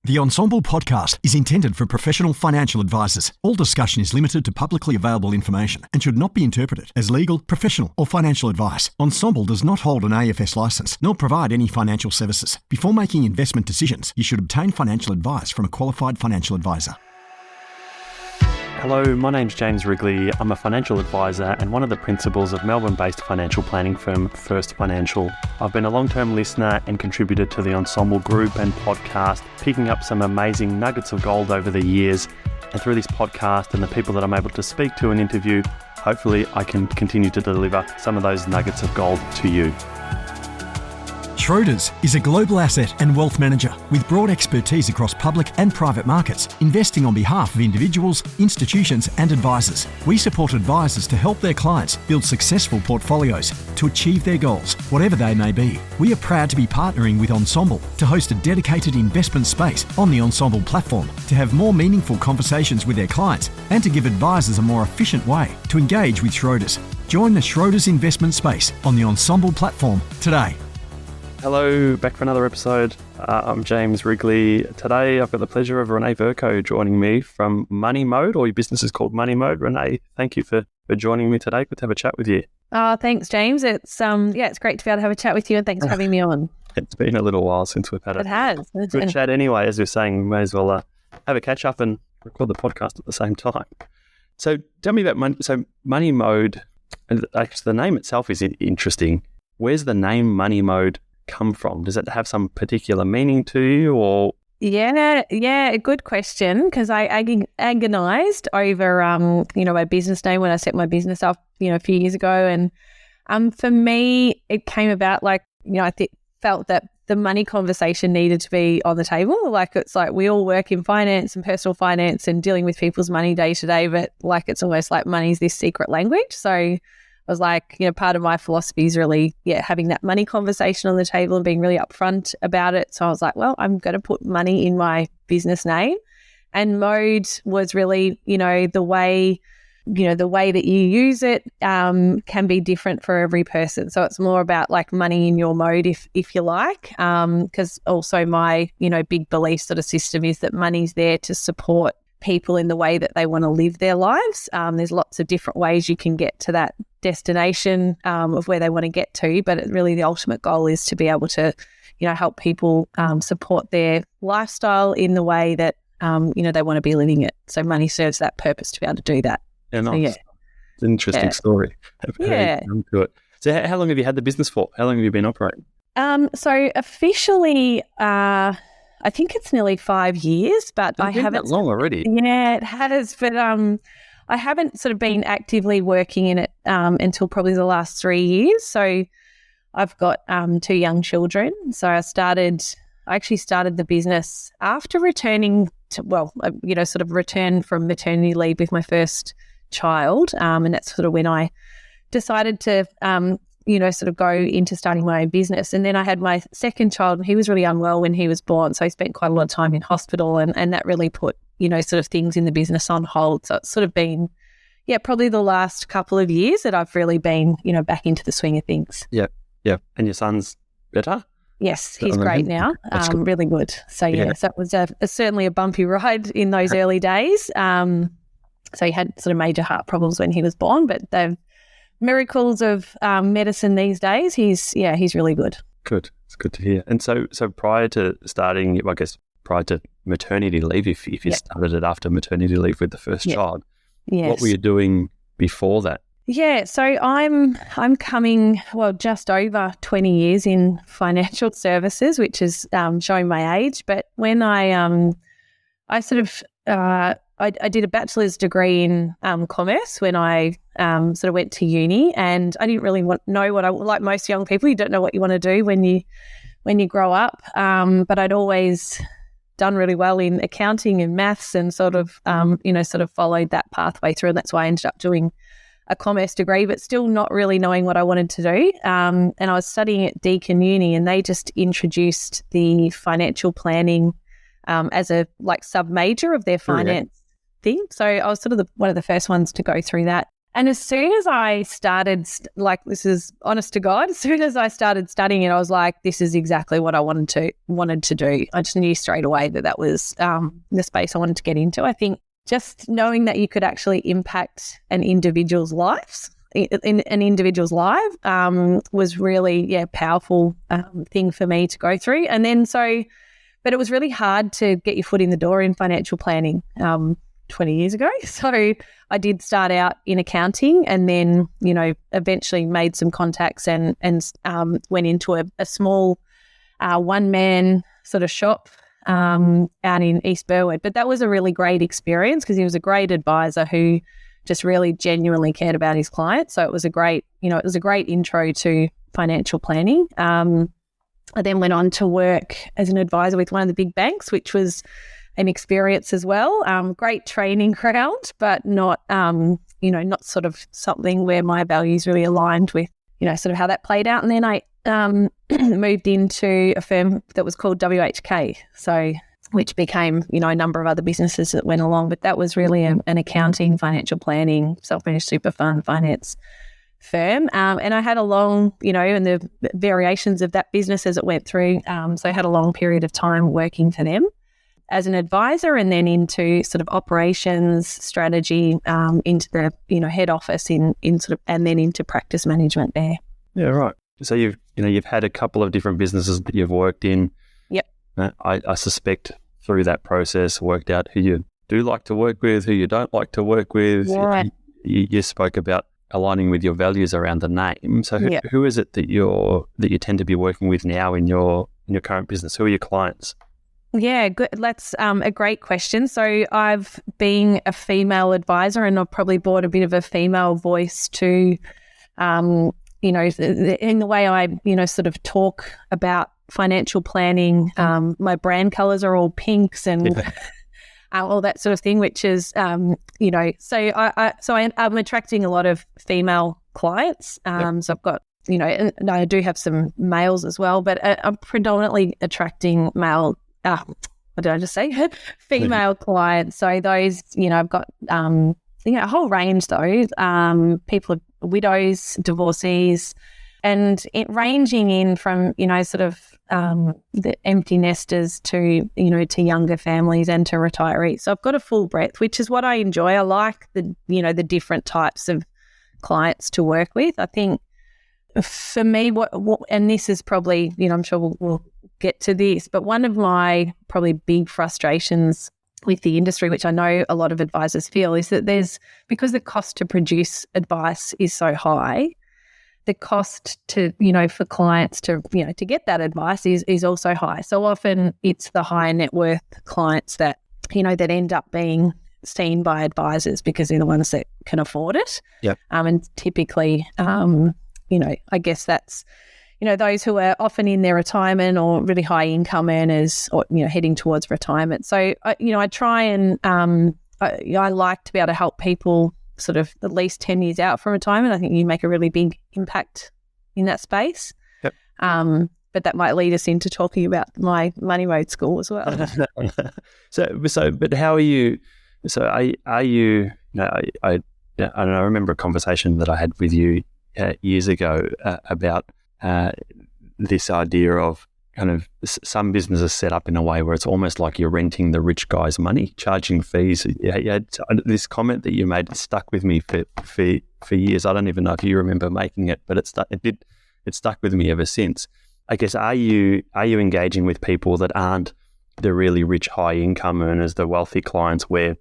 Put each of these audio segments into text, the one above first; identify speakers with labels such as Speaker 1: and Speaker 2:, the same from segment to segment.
Speaker 1: The Ensemble podcast is intended for professional financial advisors. All discussion is limited to publicly available information and should not be interpreted as legal, professional, or financial advice. Ensemble does not hold an AFS license nor provide any financial services. Before making investment decisions, you should obtain financial advice from a qualified financial advisor.
Speaker 2: Hello, my name's James Wrigley. I'm a financial advisor and one of the principals of Melbourne-based financial planning firm First Financial. I've been a long-term listener and contributor to the Ensemble group and podcast, picking up some amazing nuggets of gold over the years. And through this podcast and the people that I'm able to speak to and interview, hopefully I can continue to deliver some of those nuggets of gold to you.
Speaker 1: Schroders is a global asset and wealth manager with broad expertise across public and private markets, investing on behalf of individuals, institutions and advisors. We support advisors to help their clients build successful portfolios to achieve their goals, whatever they may be. We are proud to be partnering with Ensemble to host a dedicated investment space on the Ensemble platform to have more meaningful conversations with their clients and to give advisors a more efficient way to engage with Schroders. Join the Schroders investment space on the Ensemble platform today.
Speaker 2: Hello, back for another episode. I'm James Wrigley. Today I've got the pleasure of Renae Vercoe joining me from Money Mode, or your business is called Money Mode. Renae, thank you for joining me today. Good to have a chat with you.
Speaker 3: Thanks, James. It's it's great to be able to have a chat with you, and thanks for having me on.
Speaker 2: It's been a little while since we've had
Speaker 3: a
Speaker 2: good chat anyway. As we were saying, we may as well have a catch up and record the podcast at the same time. So tell me about Money Mode. And actually, the name itself is interesting. Where's the name Money Mode come from? Does it have some particular meaning to you, or?
Speaker 3: Yeah, good question, because I agonized over my business name when I set my business up a few years ago, and for me it came about I felt that the money conversation needed to be on the table. It's like we all work in finance and personal finance and dealing with people's money day to day, but it's almost like money's this secret language. So I was like, part of my philosophy is really, having that money conversation on the table and being really upfront about it. So I was like, well, I'm going to put money in my business name. And mode was really, the way that you use it can be different for every person. So it's more about money in your mode, if you like, because also my, big belief sort of system is that money's there to support people in the way that they want to live their lives. There's lots of different ways you can get to that destination of where they want to get to, but really the ultimate goal is to be able to, help people support their lifestyle in the way that, they want to be living it. So money serves that purpose to be able to do that.
Speaker 2: Yeah, nice. So, It's an interesting story. To it. So how long have you had the business for? How long have you been operating?
Speaker 3: So officially, I think it's nearly 5 years, but I haven't.
Speaker 2: That long already?
Speaker 3: Yeah, it has. But I haven't sort of been actively working in it until probably the last 3 years. So I've got 2 young children. So I actually started the business after returning to, sort of return from maternity leave with my first child. And that's sort of when I decided to sort of go into starting my own business. And then I had my second child, and he was really unwell when he was born. So I spent quite a lot of time in hospital, and that really put, sort of things in the business on hold. So it's sort of been, probably the last couple of years that I've really been, back into the swing of things.
Speaker 2: Yeah. And your son's better?
Speaker 3: Yes, he's great now. Really good. So, so it was certainly a bumpy ride in those early days. So he had sort of major heart problems when he was born, but they've miracles of medicine these days. He's really good.
Speaker 2: Good. It's good to hear. And so prior to starting, prior to maternity leave, if you started it after maternity leave with the first child, what were you doing before that?
Speaker 3: Yeah, so I'm coming, just over 20 years in financial services, which is showing my age. But when I did a bachelor's degree in commerce when I sort of went to uni, and I didn't really know what like most young people, you don't know what you want to do when you grow up. But I'd always done really well in accounting and maths, and sort of followed that pathway through, and that's why I ended up doing a commerce degree, but still not really knowing what I wanted to do. And I was studying at Deakin Uni, and they just introduced the financial planning as a sub-major of their finance thing. So I was sort of one of the first ones to go through that. And as soon as I started, this is honest to God, as soon as I started studying it, I was like, this is exactly what I wanted to do. I just knew straight away that was the space I wanted to get into. I think just knowing that you could actually impact an individual's lives, in an individual's life, was really, powerful thing for me to go through. And then but it was really hard to get your foot in the door in financial planning 20 years ago. So I did start out in accounting and then, eventually made some contacts and went into a small one-man sort of shop out in East Burwood. But that was a really great experience because he was a great advisor who just really genuinely cared about his clients. So it was a great intro to financial planning. I then went on to work as an advisor with one of the big banks, which was an experience as well. Great training ground, but not sort of something where my values really aligned with, sort of how that played out. And then I moved into a firm that was called WHK, which became, a number of other businesses that went along. But that was really an accounting, financial planning, self-managed super fund finance firm. And I had a long, and the variations of that business as it went through. So I had a long period of time working for them as an advisor and then into sort of operations, strategy, into the, head office in sort of, and then into practice management there.
Speaker 2: Yeah, right. So you've had a couple of different businesses that you've worked in.
Speaker 3: Yep.
Speaker 2: I suspect through that process worked out who you do like to work with, who you don't like to work with.
Speaker 3: Yeah.
Speaker 2: You spoke about aligning with your values around the name. So who is it that you tend to be working with now in your current business? Who are your clients?
Speaker 3: Yeah, good. That's a great question. So I've been a female advisor and I've probably brought a bit of a female voice to, in the way I, sort of talk about financial planning. My brand colours are all pinks and all that sort of thing, which is, so I'm attracting a lot of female clients. So I've got, and I do have some males as well, but I'm predominantly attracting male. What did I just say? Female clients. So those, I've got, a whole range though. People, widows, divorcees, and it ranging in from, sort of the empty nesters to, to younger families and to retirees. So I've got a full breadth, which is what I enjoy. I like the different types of clients to work with. I think for me, what and this is probably, I'm sure we'll get to this, but one of my probably big frustrations with the industry, which I know a lot of advisors feel, is that because the cost to produce advice is so high, the cost to, for clients to, to get that advice is also high. So often it's the high net worth clients that, that end up being seen by advisors because they're the ones that can afford it.
Speaker 2: Yep.
Speaker 3: And typically, I guess that's, those who are often in their retirement or really high income earners or, heading towards retirement. So, I try and I like to be able to help people sort of at least 10 years out from retirement. I think you make a really big impact in that space.
Speaker 2: Yep.
Speaker 3: But that might lead us into talking about my Money Mode school as well.
Speaker 2: But how are you? So are you? I remember a conversation that I had with you years ago about this idea of kind of some businesses set up in a way where it's almost like you're renting the rich guy's money, charging fees. Yeah, this comment that you made stuck with me for years. I don't even know if you remember making it, but it stuck with me ever since. I guess are you engaging with people that aren't the really rich high income earners, the wealthy clients where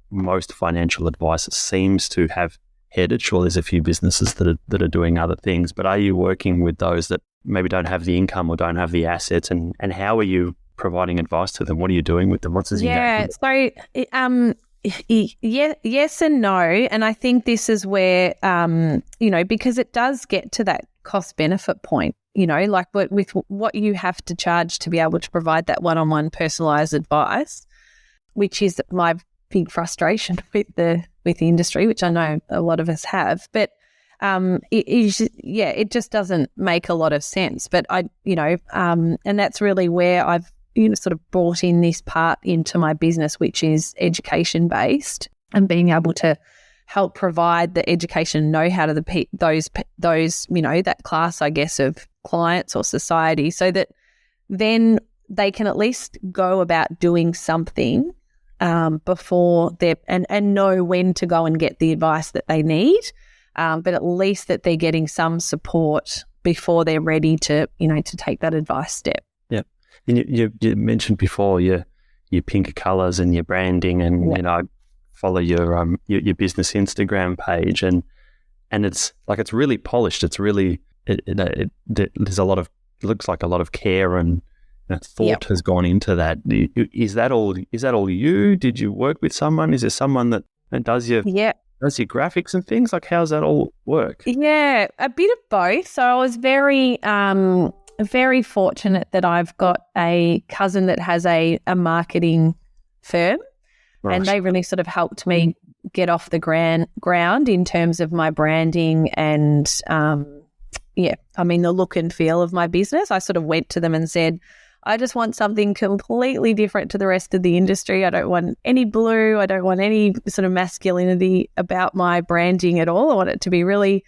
Speaker 2: most financial advice seems to have headed? Sure, there's a few businesses that are doing other things, but are you working with those that maybe don't have the income or don't have the assets, and how are you providing advice to them? What are you doing with them? What's his engagement?
Speaker 3: Yes and no, and I think this is where because it does get to that cost benefit point, like with what you have to charge to be able to provide that one-on-one personalized advice, which is my big frustration with the industry, which I know a lot of us have, but it just doesn't make a lot of sense. But and that's really where I've sort of brought in this part into my business, which is education based and being able to help provide the education know-how to those that class, I guess, of clients or society, so that then they can at least go about doing something before they're and know when to go and get the advice that they need, but at least that they're getting some support before they're ready to to take that advice step.
Speaker 2: Yeah, and you mentioned before your pink colours and your branding, and follow your business Instagram page, and it's like it's really polished. It's really there's a lot of, looks like a lot of care and thought has gone into that. Is that all you? Did you work with someone? Is there someone that does your graphics and things? Like, how's that all work?
Speaker 3: Yeah, a bit of both. So I was very very fortunate that I've got a cousin that has a marketing firm. Right. And they really sort of helped me get off the ground in terms of my branding and, the look and feel of my business. I sort of went to them and said, I just want something completely different to the rest of the industry. I don't want any blue. I don't want any sort of masculinity about my branding at all. I want it to be really,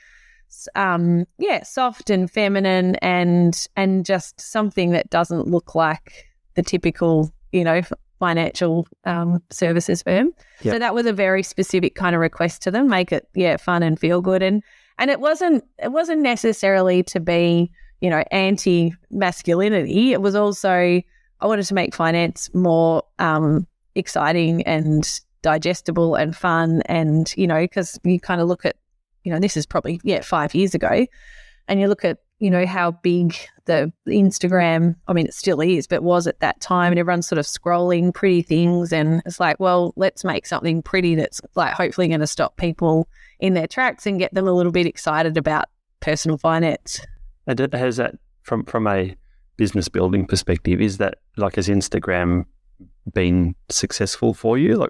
Speaker 3: soft and feminine and just something that doesn't look like the typical, financial services firm. Yep. So that was a very specific kind of request to them, make it fun and feel good, and it wasn't necessarily to be anti-masculinity. It was also, I wanted to make finance more exciting and digestible and fun, and because you kind of look at this is probably 5 years ago, and you look at how big the Instagram, it still is, but was at that time, and everyone's sort of scrolling pretty things, and it's like, well, let's make something pretty that's like hopefully going to stop people in their tracks and get them a little bit excited about personal finance.
Speaker 2: And has that, from a business building perspective, is that, like, has Instagram been successful for you?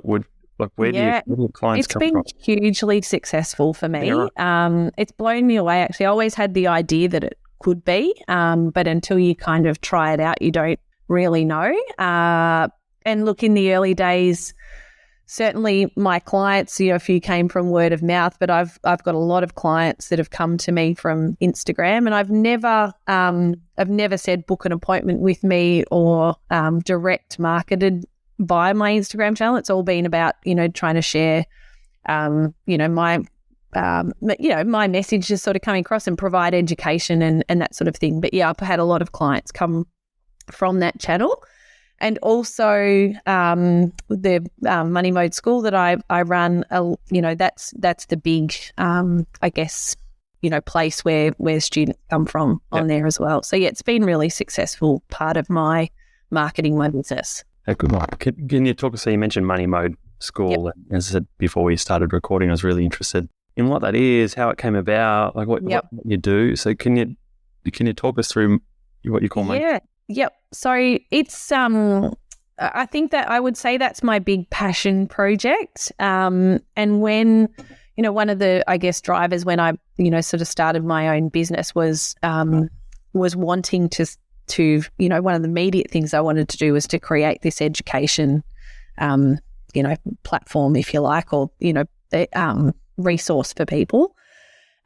Speaker 2: Where do your clients come from? It's been
Speaker 3: hugely successful for me. Yeah. It's blown me away, actually. I always had the idea that it could be, but until you kind of try it out, you don't really know. And look, in the early days, certainly my clients, a few came from word of mouth, but I've got a lot of clients that have come to me from Instagram, and I've never said book an appointment with me or direct marketed via my Instagram channel. It's all been about, trying to share, my message is sort of coming across and provide education and that sort of thing. But I've had a lot of clients come from that channel. And also the Money Mode school that I run, that's the big, place where students come from on there as well. So it's been really successful part of my marketing, my business.
Speaker 2: Good one. Can you talk us? So you mentioned Money Mode School. Yep. As I said before we started recording, I was really interested in what that is, how it came about, like what you do. So can you talk us through what you call Money?
Speaker 3: Yeah. Yep. So it's I think that I would say that's my big passion project. And when one of the drivers when I sort of started my own business was wanting to one of the immediate things I wanted to do was to create this education, platform, if you like, or, resource for people.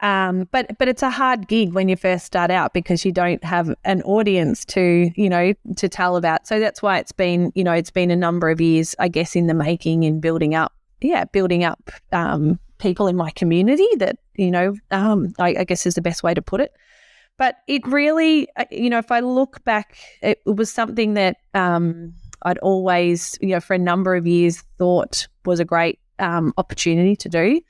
Speaker 3: But it's a hard gig when you first start out because you don't have an audience to tell about. So that's why it's been a number of years, I guess, in the making and building up people in my community that, I guess is the best way to put it. But it really, if I look back, it was something that I'd always, for a number of years thought was a great opportunity to do,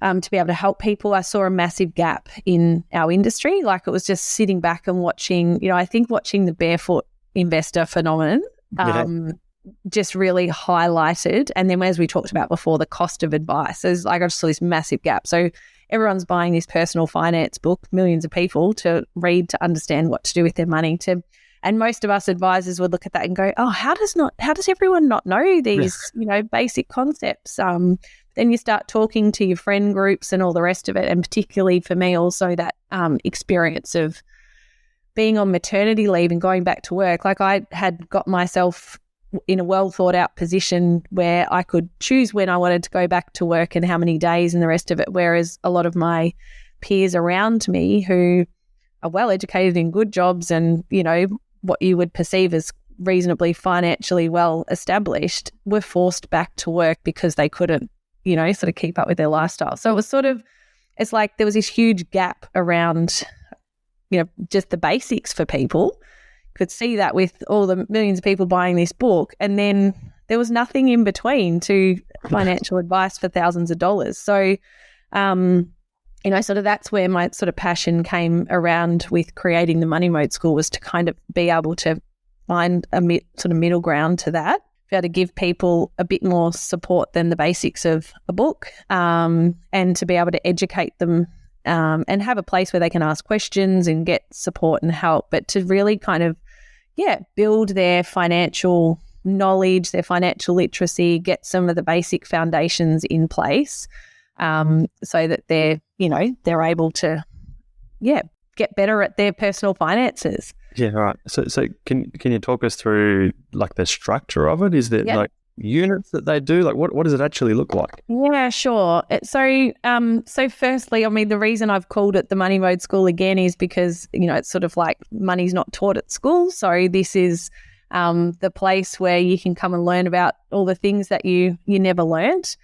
Speaker 3: to be able to help people. I saw a massive gap in our industry. Like, it was just sitting back and watching, I think watching the barefoot investor phenomenon just really highlighted. And then as we talked about before, the cost of advice. There's I just saw this massive gap. So everyone's buying this personal finance book, millions of people to read to understand what to do with their money. And most of us advisors would look at that and go, oh, how does everyone not know these, basic concepts? Then you start talking to your friend groups and all the rest of it. And particularly for me also that experience of being on maternity leave and going back to work. Like, I had got myself in a well thought out position where I could choose when I wanted to go back to work and how many days and the rest of it. Whereas a lot of my peers around me who are well educated in good jobs and, you know, what you would perceive as reasonably financially well established were forced back to work because they couldn't, you know, sort of keep up with their lifestyle. So it was it's like there was this huge gap around, you know, just the basics for people. Could see that with all the millions of people buying this book, and then there was nothing in between to financial advice for thousands of dollars. So, you know, sort of that's where my sort of passion came around with creating the Money Mode School, was to kind of be able to find a sort of middle ground to that, be able to give people a bit more support than the basics of a book, and to be able to educate them and have a place where they can ask questions and get support and help, but to really kind of, build their financial knowledge, their financial literacy, get some of the basic foundations in place, so that they're able to, get better at their personal finances.
Speaker 2: Yeah, right. So can you talk us through like the structure of it? Is there like units that they do? Like what does it actually look like?
Speaker 3: Yeah, sure. So firstly, I mean, the reason I've called it the Money Mode School again is because, you know, it's sort of like money's not taught at school. So this is the place where you can come and learn about all the things that you never learnt.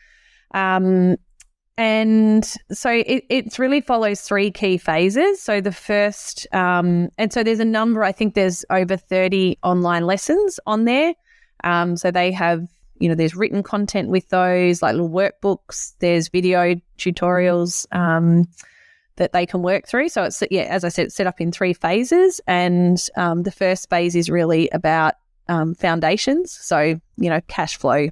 Speaker 3: And so it really follows three key phases. So the first, and so there's a number, I think there's over 30 online lessons on there. So they have, you know, there's written content with those, like little workbooks, there's video tutorials that they can work through. So it's, as I said, it's set up in three phases. And the first phase is really about foundations. So, you know, cash flow,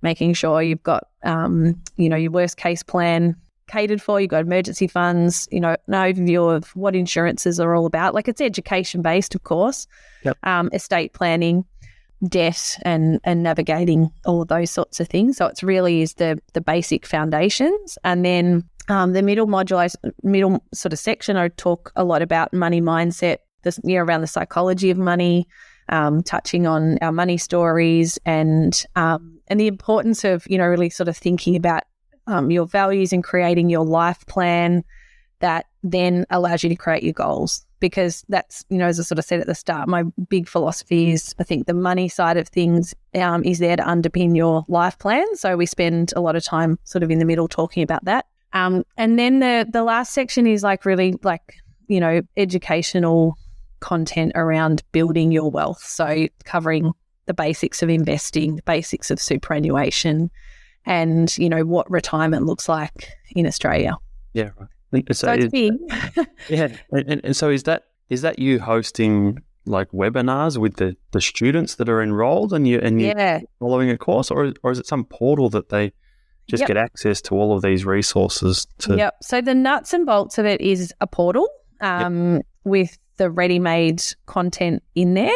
Speaker 3: making sure you've got, your worst case plan catered for, you've got emergency funds, you know, an overview of what insurances are all about. Like, it's education based, of course, estate planning, debt and navigating all of those sorts of things. So it's really is the basic foundations. And then the middle sort of section, I talk a lot about money mindset, around the psychology of money, touching on our money stories and the importance of, you know, really sort of thinking about your values and creating your life plan that then allows you to create your goals. Because that's, you know, as I sort of said at the start, my big philosophy is, I think the money side of things is there to underpin your life plan. So we spend a lot of time sort of in the middle talking about that. And then the last section is like really like, you know, educational content around building your wealth. So covering the basics of investing, the basics of superannuation, and, you know, what retirement looks like in Australia.
Speaker 2: Yeah, right.
Speaker 3: So it's big.
Speaker 2: Yeah. And so is that you hosting like webinars with the students that are enrolled and you following a course, or is it some portal that they just get access to all of these resources to? Yep.
Speaker 3: So the nuts and bolts of it is a portal with the ready-made content in there.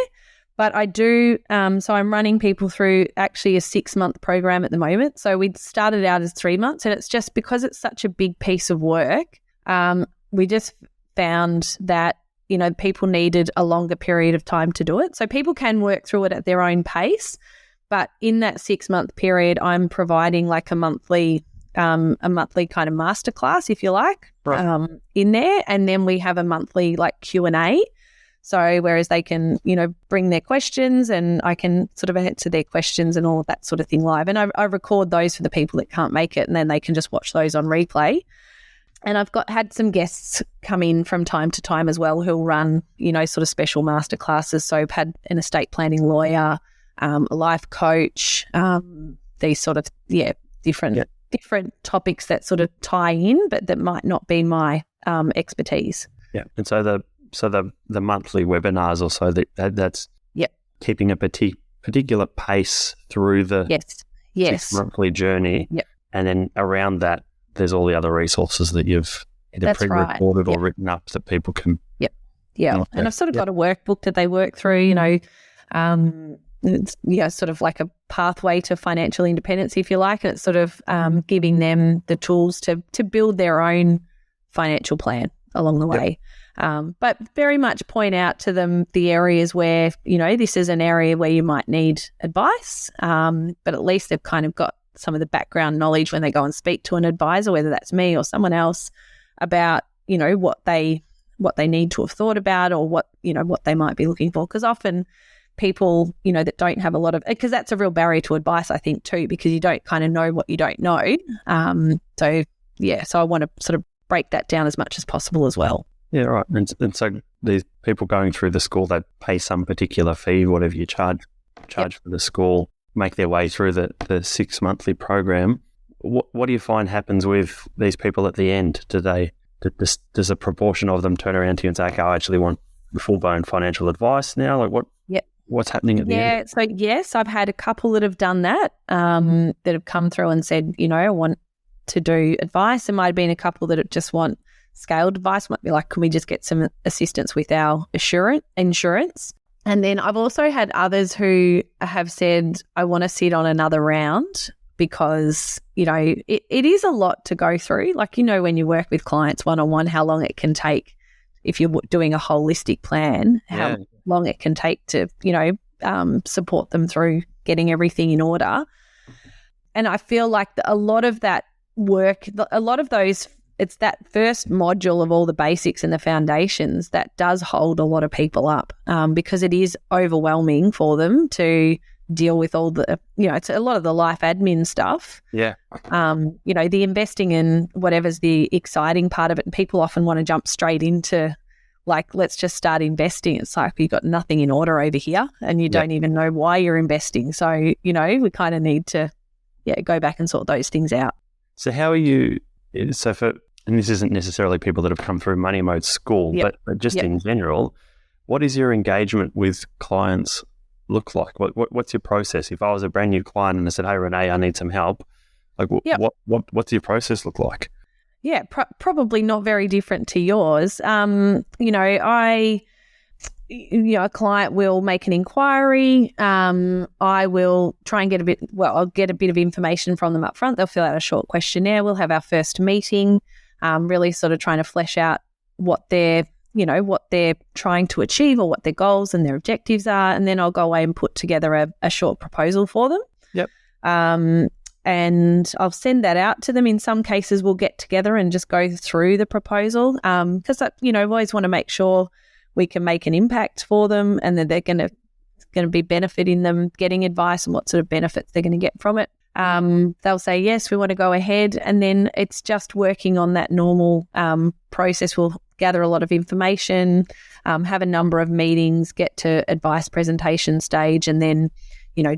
Speaker 3: But I do, so I'm running people through actually a 6-month program at the moment. So we started out as 3 months, and it's just because it's such a big piece of work, we just found that, you know, people needed a longer period of time to do it. So people can work through it at their own pace. But in that 6-month period, I'm providing like a monthly kind of masterclass, if you like, in there. And then we have a monthly like Q&A. So whereas they can, you know, bring their questions and I can sort of answer their questions and all of that sort of thing live. And I record those for the people that can't make it, and then they can just watch those on replay. And I've had some guests come in from time to time as well who'll run, you know, sort of special masterclasses. So I've had an estate planning lawyer, a life coach, these sort of, different topics that sort of tie in, but that might not be my expertise.
Speaker 2: Yeah. And so the monthly webinars or so that's keeping a particular pace through the 6-monthly journey.
Speaker 3: Yep.
Speaker 2: And then around that, there's all the other resources that you've either pre-recorded or written up that people can.
Speaker 3: Yeah. Okay. And I've sort of got a workbook that they work through, you know, it's, sort of like a pathway to financial independence, if you like. And it's sort of giving them the tools to build their own financial plan. along the way. But very much point out to them the areas where, this is an area where you might need advice, but at least they've kind of got some of the background knowledge when they go and speak to an advisor, whether that's me or someone else, about, what they need to have thought about or what they might be looking for. Because often people, that don't have a lot of, because that's a real barrier to advice, I think, too, because you don't kind of know what you don't know. So I want to sort of break that down as much as possible as well.
Speaker 2: Yeah, right. And so these people going through the school, they pay some particular fee, whatever you charge for the school, make their way through the 6 monthly program. What do you find happens with these people at the end? Does a proportion of them turn around to you and say, okay, I actually want full-blown financial advice now? Like what's happening at the end?
Speaker 3: So yes, I've had a couple that have done that, that have come through and said, I want to do advice. There might have been a couple that just want scaled advice, might be like, can we just get some assistance with our insurance? And then I've also had others who have said, I want to sit on another round because, it is a lot to go through. Like, when you work with clients one-on-one, how long it can take if you're doing a holistic plan, how long it can take to, support them through getting everything in order. And I feel like a lot of that work, a lot of those, it's that first module of all the basics and the foundations that does hold a lot of people up, because it is overwhelming for them to deal with all the, it's a lot of the life admin stuff.
Speaker 2: Yeah.
Speaker 3: The investing in whatever's the exciting part of it. And people often want to jump straight into, like, let's just start investing. It's like, you've got nothing in order over here and you don't even know why you're investing. So, we kind of need to, go back and sort those things out.
Speaker 2: So how are you, and this isn't necessarily people that have come through Money Mode school, but just in general, what is your engagement with clients look like? What's your process? If I was a brand new client and I said, hey, Renae, I need some help, like what's your process look like?
Speaker 3: Yeah, probably not very different to yours. A client will make an inquiry. I will try and I'll get a bit of information from them up front. They'll fill out a short questionnaire. We'll have our first meeting, really sort of trying to flesh out what they're trying to achieve or what their goals and their objectives are. And then I'll go away and put together a short proposal for them.
Speaker 2: Yep.
Speaker 3: And I'll send that out to them. In some cases, we'll get together and just go through the proposal, because we always want to make sure we can make an impact for them and that they're going to be benefiting them getting advice and what sort of benefits they're going to get from it. They'll say, yes, we want to go ahead. And then it's just working on that normal process. We'll gather a lot of information, have a number of meetings, get to advice presentation stage, and then,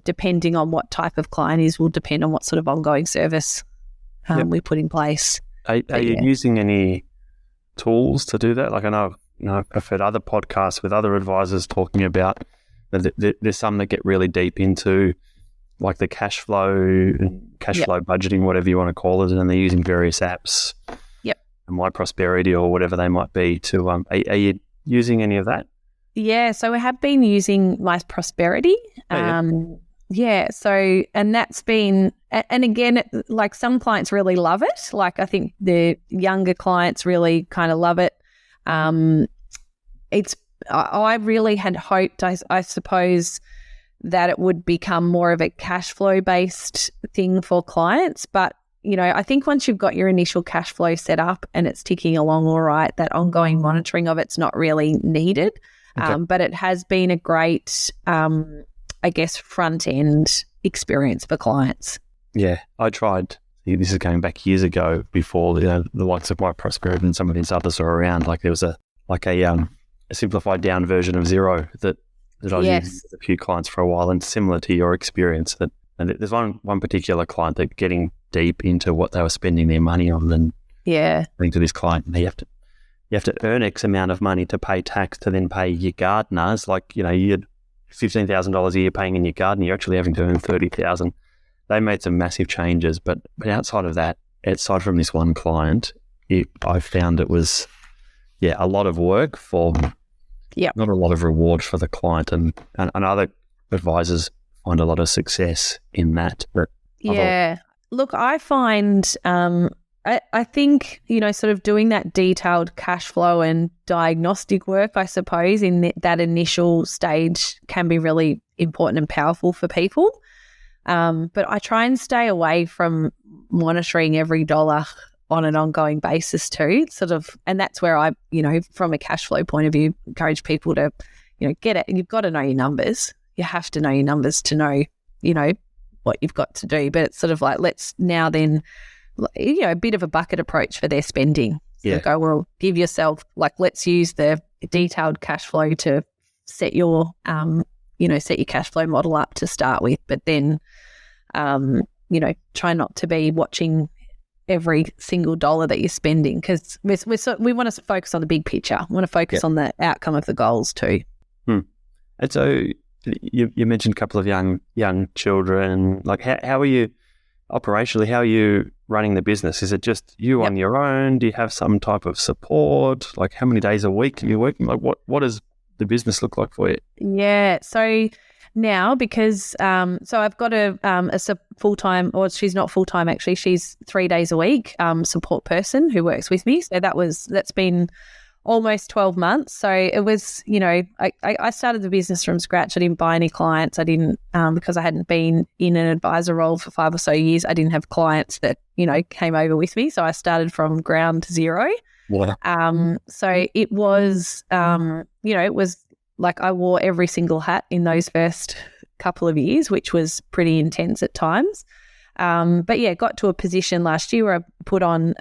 Speaker 3: depending on what type of client is, will depend on what sort of ongoing service we put in place.
Speaker 2: Are you using any tools to do that? Like, I know I've heard other podcasts with other advisors talking about that there's some that get really deep into like the cash flow budgeting, whatever you want to call it, and they're using various apps.
Speaker 3: Yep.
Speaker 2: My Prosperity or whatever they might be to are you using any of that?
Speaker 3: Yeah, so we have been using My Prosperity. So, and that's been, and again, like some clients really love it. Like I think the younger clients really kind of love it. I really had hoped, I suppose, that it would become more of a cash flow based thing for clients. But, I think once you've got your initial cash flow set up and it's ticking along all right, that ongoing monitoring of it's not really needed. Okay. But it has been a great, front end experience for clients.
Speaker 2: Yeah, I tried. This is going back years ago before the likes of My Prosperity and some of these others are around. Like there was a simplified down version of Xero that I was using with a few clients for a while, and similar to your experience. And there's one particular client that getting deep into what they were spending their money on, and saying to this client, you have to earn X amount of money to pay tax to then pay your gardeners. Like, you had $15,000 a year paying in your garden, you're actually having to earn $30,000. They made some massive changes, but outside of that, aside from this one client, I found it was, a lot of work for, not a lot of reward for the client, and other advisors find a lot of success in that. But
Speaker 3: look, I find I think, sort of doing that detailed cash flow and diagnostic work, I suppose, in that initial stage can be really important and powerful for people. But I try and stay away from monitoring every dollar on an ongoing basis too, and that's where I, from a cash flow point of view, encourage people to, get it. You've got to know your numbers. You have to know your numbers to know, what you've got to do. But it's sort of like, let's now then, a bit of a bucket approach for their spending. So go, well, give yourself, let's use the detailed cash flow to set your, set your cash flow model up to start with. But then, try not to be watching every single dollar that you're spending, because we want to focus on the big picture. We want to focus on the outcome of the goals too.
Speaker 2: And so you mentioned a couple of young children. How are you operationally? How are you running the business? Is it just you on your own? Do you have some type of support? How many days a week are you working? What does the business look like for you?
Speaker 3: Yeah. So now, because so I've got a full-time, or she's not full-time actually, she's 3 days a week support person who works with me. So that's been almost 12 months. So it was, I started the business from scratch. I didn't buy any clients. I didn't, because I hadn't been in an advisor role for 5 or so years, I didn't have clients that, came over with me. So I started from ground zero.
Speaker 2: Wow.
Speaker 3: So it was, it was like I wore every single hat in those first couple of years, which was pretty intense at times. But yeah, got to a position last year where I put on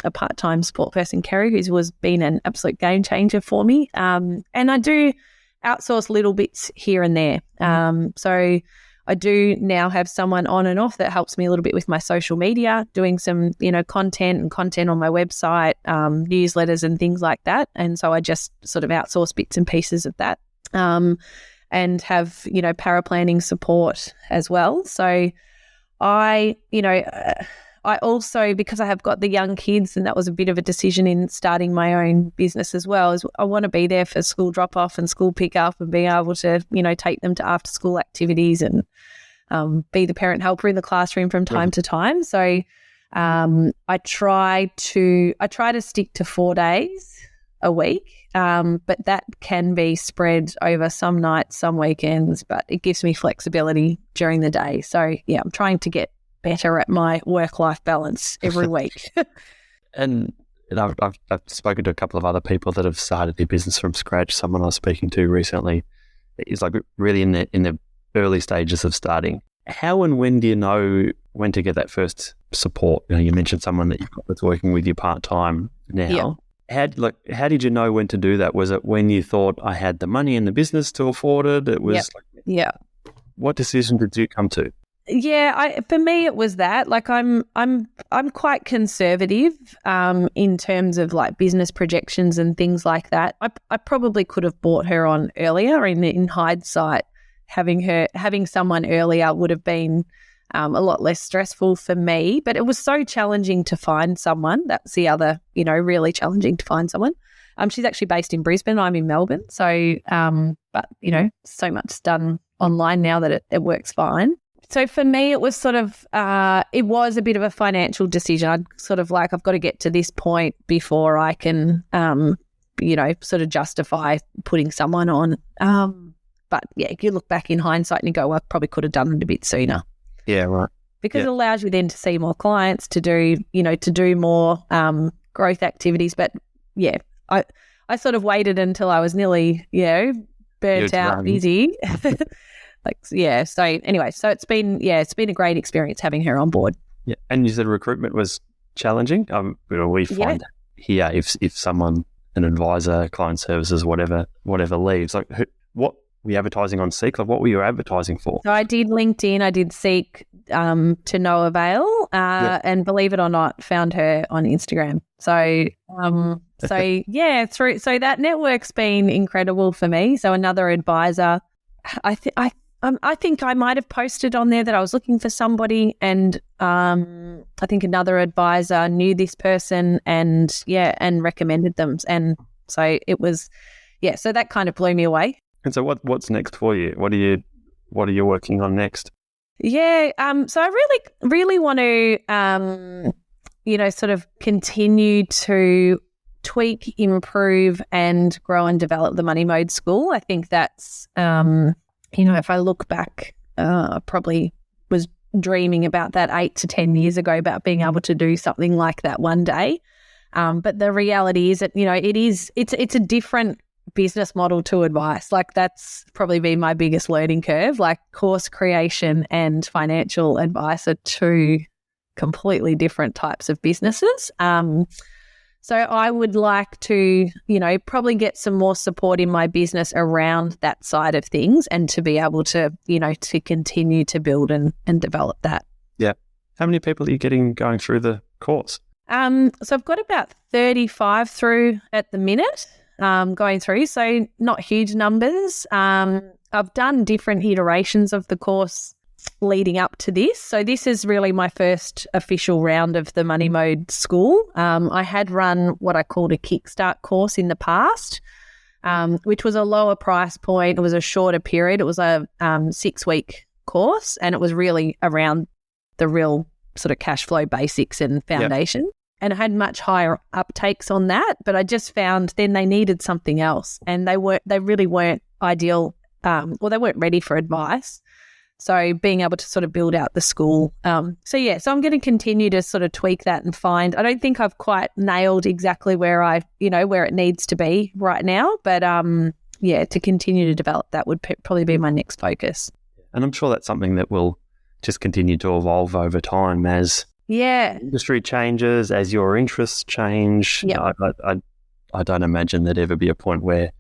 Speaker 3: a part-time support person, Kerry, who's was been an absolute game changer for me. And I do outsource little bits here and there. So I do now have someone on and off that helps me a little bit with my social media, doing some, content on my website, newsletters and things like that. And so I just sort of outsource bits and pieces of that, and have, paraplanning support as well. So I also, because I have got the young kids, and that was a bit of a decision in starting my own business as well, is I want to be there for school drop-off and school pick-up and being able to, take them to after-school activities and be the parent helper in the classroom from time to time. So I try to stick to 4 days a week, but that can be spread over some nights, some weekends, but it gives me flexibility during the day. So yeah, I'm trying to get better at my work-life balance every week.
Speaker 2: And I've spoken to a couple of other people that have started their business from scratch. Someone I was speaking to recently is really in the early stages of starting. How and when do you know when to get that first support? You mentioned someone that you've got that's working with you part-time now. Yeah. How did you know when to do that? Was it when you thought I had the money in the business to afford it? It was What decision did you come to?
Speaker 3: Yeah, for me it was that. I'm quite conservative in terms of business projections and things like that. I probably could have brought her on earlier. In hindsight, having someone earlier would have been a lot less stressful for me. But it was so challenging to find someone. That's the other, really challenging to find someone. She's actually based in Brisbane. I'm in Melbourne. So, but so much done online now that it works fine. So for me, it was sort of, it was a bit of a financial decision. I'd sort of I've got to get to this point before I can, sort of justify putting someone on. But yeah, if you look back in hindsight and you go, well, I probably could have done it a bit sooner.
Speaker 2: Yeah, right.
Speaker 3: Because it allows you then to see more clients, to do more growth activities. But yeah, I sort of waited until I was nearly, burnt out, busy. So anyway, so it's been a great experience having her on board.
Speaker 2: Yeah, and you said recruitment was challenging. We find here if someone, an advisor, client services, whatever leaves, what were you advertising on Seek? What were you advertising for?
Speaker 3: So I did LinkedIn, I did Seek to no avail, and believe it or not, found her on Instagram. So so that network's been incredible for me. So another advisor, I think I might have posted on there that I was looking for somebody, and I think another advisor knew this person and recommended them, and so it was so that kind of blew me away.
Speaker 2: And so what's next for you? What are you working on next?
Speaker 3: So I really want to sort of continue to tweak, improve, and grow and develop the Money Mode School. I think that's, if I look back, probably was dreaming about that 8 to 10 years ago about being able to do something like that one day. But the reality is that, it's a different business model to advice. Like, that's probably been my biggest learning curve. Like, course creation and financial advice are two completely different types of businesses. So I would like to, probably get some more support in my business around that side of things, and to be able to, to continue to build and develop that.
Speaker 2: Yeah. How many people are you getting going through the course?
Speaker 3: So I've got about 35 through at the minute, going through. So not huge numbers. I've done different iterations of the course leading up to this. So this is really my first official round of the Money Mode School. I had run what I called a Kickstart course in the past, which was a lower price point. It was a shorter period. It was a 6-week course, and it was really around the real sort of cash flow basics and foundation. Yep. And I had much higher uptakes on that, but I just found then they needed something else, and they really weren't ideal, or they weren't ready for advice. So being able to sort of build out the school. So I'm going to continue to sort of tweak that and find, I don't think I've quite nailed exactly where where it needs to be right now, but to continue to develop that would probably be my next focus.
Speaker 2: And I'm sure that's something that will just continue to evolve over time as industry changes, as your interests change.
Speaker 3: Yep.
Speaker 2: I don't imagine there'd ever be a point where,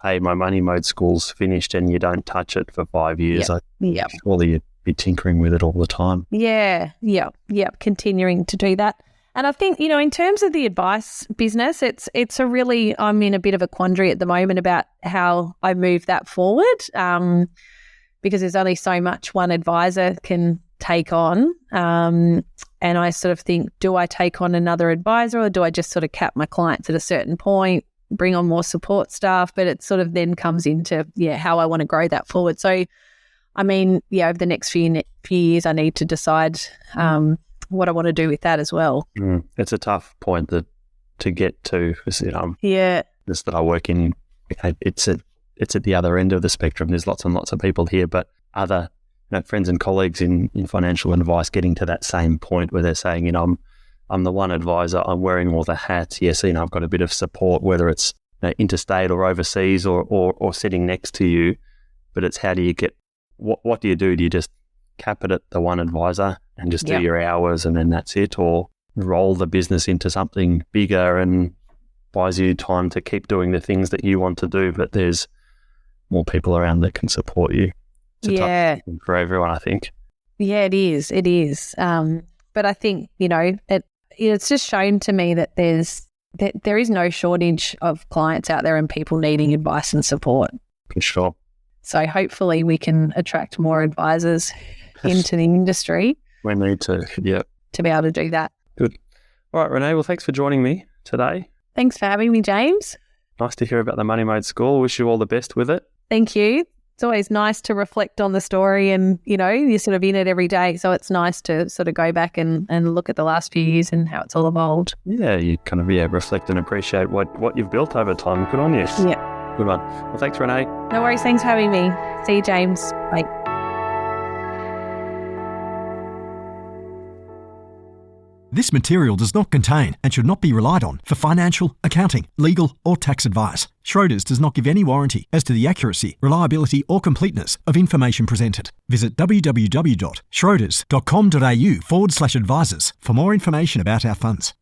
Speaker 2: hey, my Money Mode School's finished and you don't touch it for 5 years.
Speaker 3: Yep.
Speaker 2: Surely you'd be tinkering with it all the time.
Speaker 3: Yeah, continuing to do that. And I think, in terms of the advice business, it's a really, I'm in a bit of a quandary at the moment about how I move that forward, because there's only so much one advisor can take on. And I sort of think, do I take on another advisor, or do I just sort of cap my clients at a certain point, bring on more support staff? But it sort of then comes into, how I want to grow that forward. So, I mean, over the next few years, I need to decide what I want to do with that as well.
Speaker 2: It's a tough point to get to. This that I work in, it's at the other end of the spectrum. There's lots and lots of people here, but other friends and colleagues in financial advice getting to that same point where they're saying, I'm the one advisor, I'm wearing all the hats. Yes, I've got a bit of support, whether it's interstate or overseas or sitting next to you, but it's how do you get, what do you do? Do you just cap it at the one advisor and just do your hours and then that's it, or roll the business into something bigger and buys you time to keep doing the things that you want to do, but there's more people around that can support you? It's a tough thing for everyone, I think.
Speaker 3: Yeah, it is. But I think, it's just shown to me that there is no shortage of clients out there and people needing advice and support.
Speaker 2: For sure.
Speaker 3: So hopefully we can attract more advisors into the industry.
Speaker 2: We need to,
Speaker 3: to be able to do that.
Speaker 2: Good. All right, Renae, well, thanks for joining me today.
Speaker 3: Thanks for having me, James.
Speaker 2: Nice to hear about the Money Mode School. Wish you all the best with it.
Speaker 3: Thank you. It's always nice to reflect on the story, and, you're sort of in it every day. So it's nice to sort of go back and look at the last few years and how it's all evolved.
Speaker 2: Yeah, you kind of, reflect and appreciate what you've built over time. Good on you.
Speaker 3: Yeah.
Speaker 2: Good one. Well, thanks, Renae.
Speaker 3: No worries. Thanks for having me. See you, James. Bye.
Speaker 1: This material does not contain and should not be relied on for financial, accounting, legal, or tax advice. Schroders does not give any warranty as to the accuracy, reliability, or completeness of information presented. Visit www.schroders.com.au/advisors for more information about our funds.